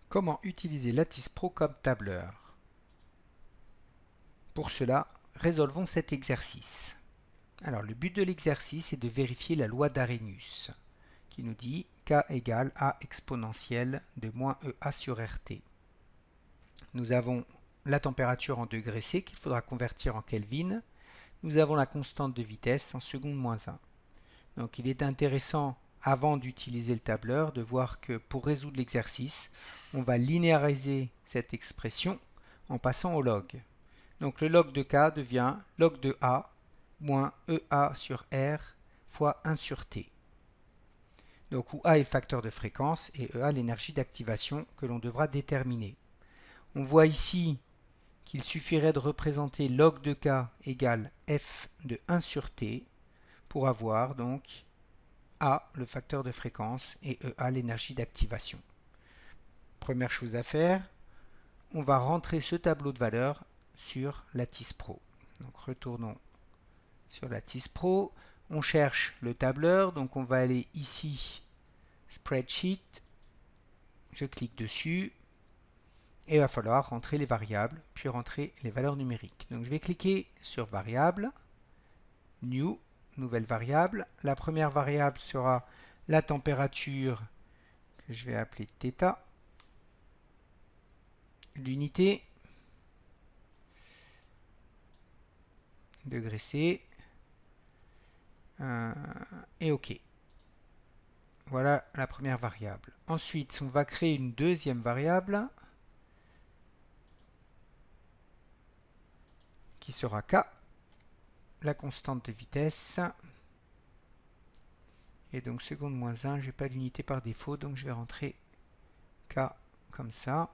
Comment utiliser Lattice Pro comme tableur? Pour cela, résolvons cet exercice. Alors, le but de l'exercice est de vérifier la loi d'Arrhenius, qui nous dit K égale A exponentielle de moins EA sur RT. Nous avons la température en degrés C qu'il faudra convertir en Kelvin. Nous avons la constante de vitesse en seconde moins 1. Donc il est intéressant, avant d'utiliser le tableur, de voir que pour résoudre l'exercice, on va linéariser cette expression en passant au log. Donc le log de K devient log de A moins EA sur R fois 1 sur T. Donc où A est le facteur de fréquence et EA l'énergie d'activation que l'on devra déterminer. On voit ici qu'il suffirait de représenter log de K égale F de 1 sur T pour avoir donc A le facteur de fréquence et EA l'énergie d'activation. Première chose à faire, on va rentrer ce tableau de valeurs sur Lattice Pro. Donc retournons sur Lattice Pro, on cherche le tableur, donc on va aller ici, Spreadsheet, je clique dessus, et il va falloir rentrer les variables, puis rentrer les valeurs numériques. Donc je vais cliquer sur Variable, New, nouvelle variable. La première variable sera la température, que je vais appeler θ, l'unité, degré C, et OK. Voilà la première variable. Ensuite, on va créer une deuxième variable qui sera K, la constante de vitesse. Et donc seconde moins 1, je n'ai pas d'unité par défaut, donc je vais rentrer K comme ça.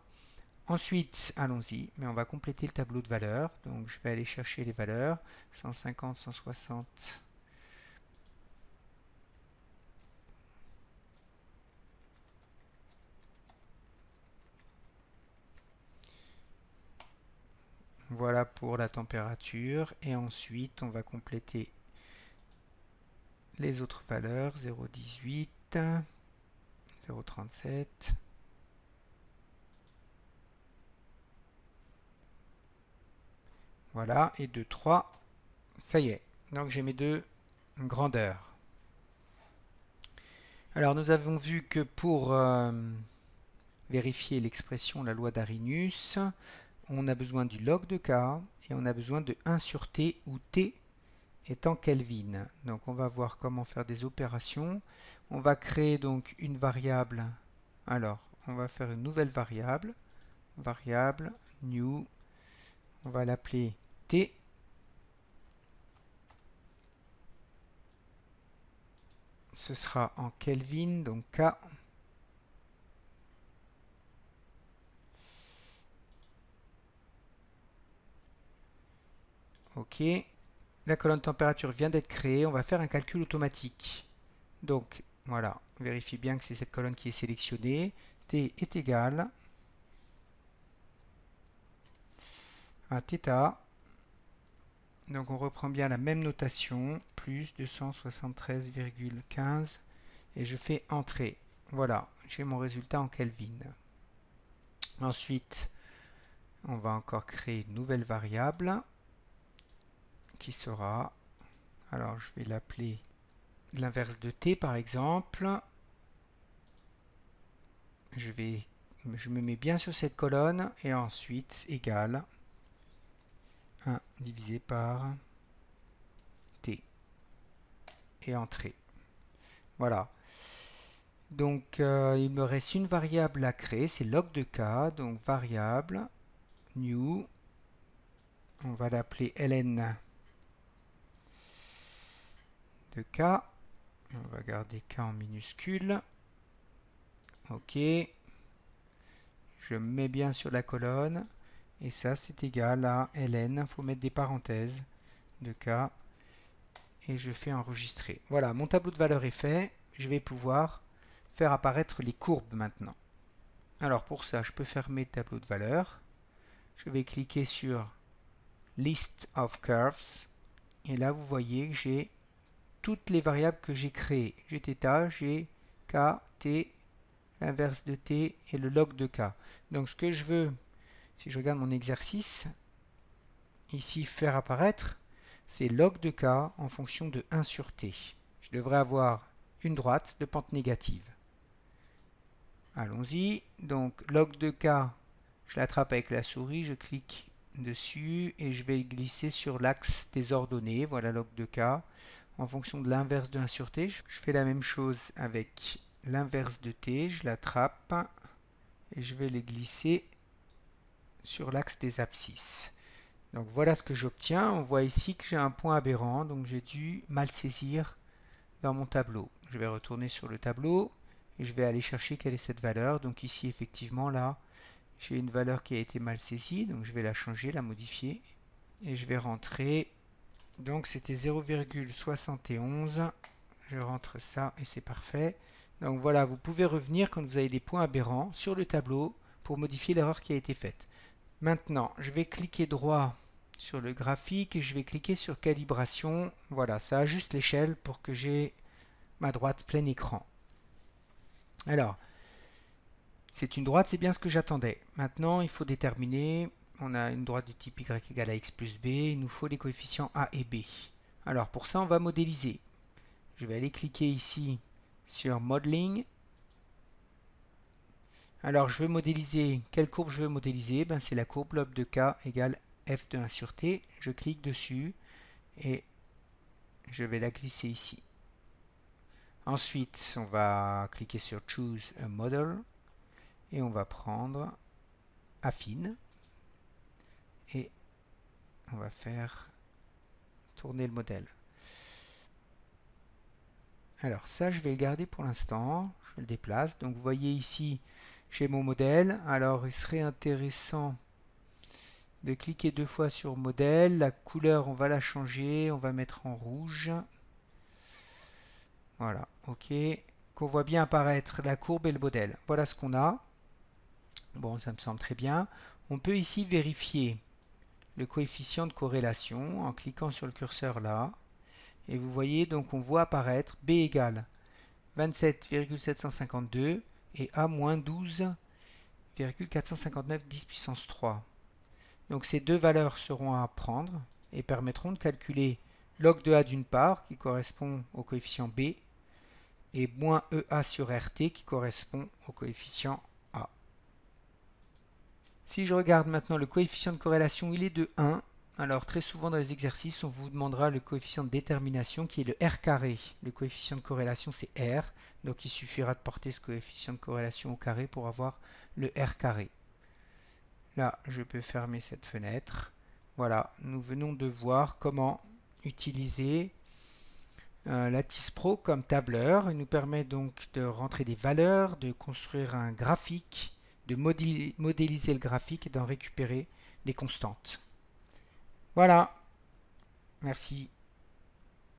Ensuite, allons-y, mais on va compléter le tableau de valeurs. Donc je vais aller chercher les valeurs. 150, 160. Voilà pour la température. Et ensuite, on va compléter les autres valeurs. 0,18, 0,37. Voilà, et 2, 3. Ça y est. Donc j'ai mes deux grandeurs. Alors nous avons vu que pour vérifier l'expression, la loi d'Arrhenius, on a besoin du log de K et on a besoin de 1 sur T où T est en Kelvin. Donc on va voir comment faire des opérations. On va créer donc une variable. Alors on va faire une nouvelle variable. Variable new. On va l'appeler T. Ce sera en Kelvin, donc K. OK. La colonne température vient d'être créée. On va faire un calcul automatique. Donc, voilà. Vérifie bien que c'est cette colonne qui est sélectionnée. T est égal à θ. Donc, on reprend bien la même notation. Plus 273,15. Et je fais Entrée. Voilà. J'ai mon résultat en Kelvin. Ensuite, on va encore créer une nouvelle variable qui sera, alors je vais l'appeler l'inverse de t par exemple. Je me mets bien sur cette colonne et ensuite égal 1 divisé par t et entrée. Voilà. Donc il me reste une variable à créer, c'est log de k, donc variable new, on va l'appeler ln de k, on va garder k en minuscule, ok, je me mets bien sur la colonne, et ça c'est égal à ln, il faut mettre des parenthèses de k, et je fais enregistrer. Voilà, mon tableau de valeurs est fait, je vais pouvoir faire apparaître les courbes maintenant. Alors pour ça, je peux fermer le tableau de valeurs, je vais cliquer sur List of Curves, et là vous voyez que j'ai toutes les variables que j'ai créées. J'ai θ, j'ai k, t, l'inverse de t et le log de k. Donc ce que je veux, si je regarde mon exercice, ici faire apparaître, c'est log de k en fonction de 1 sur t. Je devrais avoir une droite de pente négative. Allons-y. Donc log de k, je l'attrape avec la souris, je clique dessus et je vais glisser sur l'axe des ordonnées. Voilà log de k. En fonction de l'inverse de 1 sur t, je fais la même chose avec l'inverse de t. Je l'attrape et je vais les glisser sur l'axe des abscisses. Donc voilà ce que j'obtiens. On voit ici que j'ai un point aberrant, donc j'ai dû mal saisir dans mon tableau. Je vais retourner sur le tableau et je vais aller chercher quelle est cette valeur. Donc ici, effectivement, là, j'ai une valeur qui a été mal saisie, donc je vais la changer, la modifier. Et je vais rentrer, donc c'était 0,71. Je rentre ça et c'est parfait. Donc voilà, vous pouvez revenir quand vous avez des points aberrants sur le tableau pour modifier l'erreur qui a été faite. Maintenant, je vais cliquer droit sur le graphique et je vais cliquer sur calibration. Voilà, ça ajuste l'échelle pour que j'ai ma droite plein écran. Alors, c'est une droite, c'est bien ce que j'attendais. Maintenant, il faut déterminer, on a une droite du type y égale à x plus b, il nous faut les coefficients a et b. Alors, pour ça, on va modéliser. Je vais aller cliquer ici sur Modeling. Alors, je veux modéliser, quelle courbe je veux modéliser? Ben, c'est la courbe log de k égale f de 1 sur t. Je clique dessus et je vais la glisser ici. Ensuite, on va cliquer sur Choose a Model et on va prendre Affine et on va faire tourner le modèle. Alors ça, je vais le garder pour l'instant. Je le déplace. Donc vous voyez ici, j'ai mon modèle. Alors il serait intéressant de cliquer 2 fois sur modèle. La couleur, on va la changer. On va mettre en rouge. Voilà, ok. Qu'on voit bien apparaître la courbe et le modèle. Voilà ce qu'on a. Bon, ça me semble très bien. On peut ici vérifier le coefficient de corrélation en cliquant sur le curseur là. Et vous voyez, donc on voit apparaître B égale 27,752 et A moins 12,459 10 puissance 3. Donc ces deux valeurs seront à prendre et permettront de calculer log de A d'une part, qui correspond au coefficient B, et moins EA sur RT, qui correspond au coefficient A. Si je regarde maintenant le coefficient de corrélation, il est de 1. Alors très souvent dans les exercices, on vous demandera le coefficient de détermination qui est le R carré. Le coefficient de corrélation c'est R, donc il suffira de porter ce coefficient de corrélation au carré pour avoir le R carré. Là, je peux fermer cette fenêtre. Voilà, nous venons de voir comment utiliser Lattice Pro comme tableur. Il nous permet donc de rentrer des valeurs, de construire un graphique, de modéliser le graphique et d'en récupérer les constantes. Voilà, merci.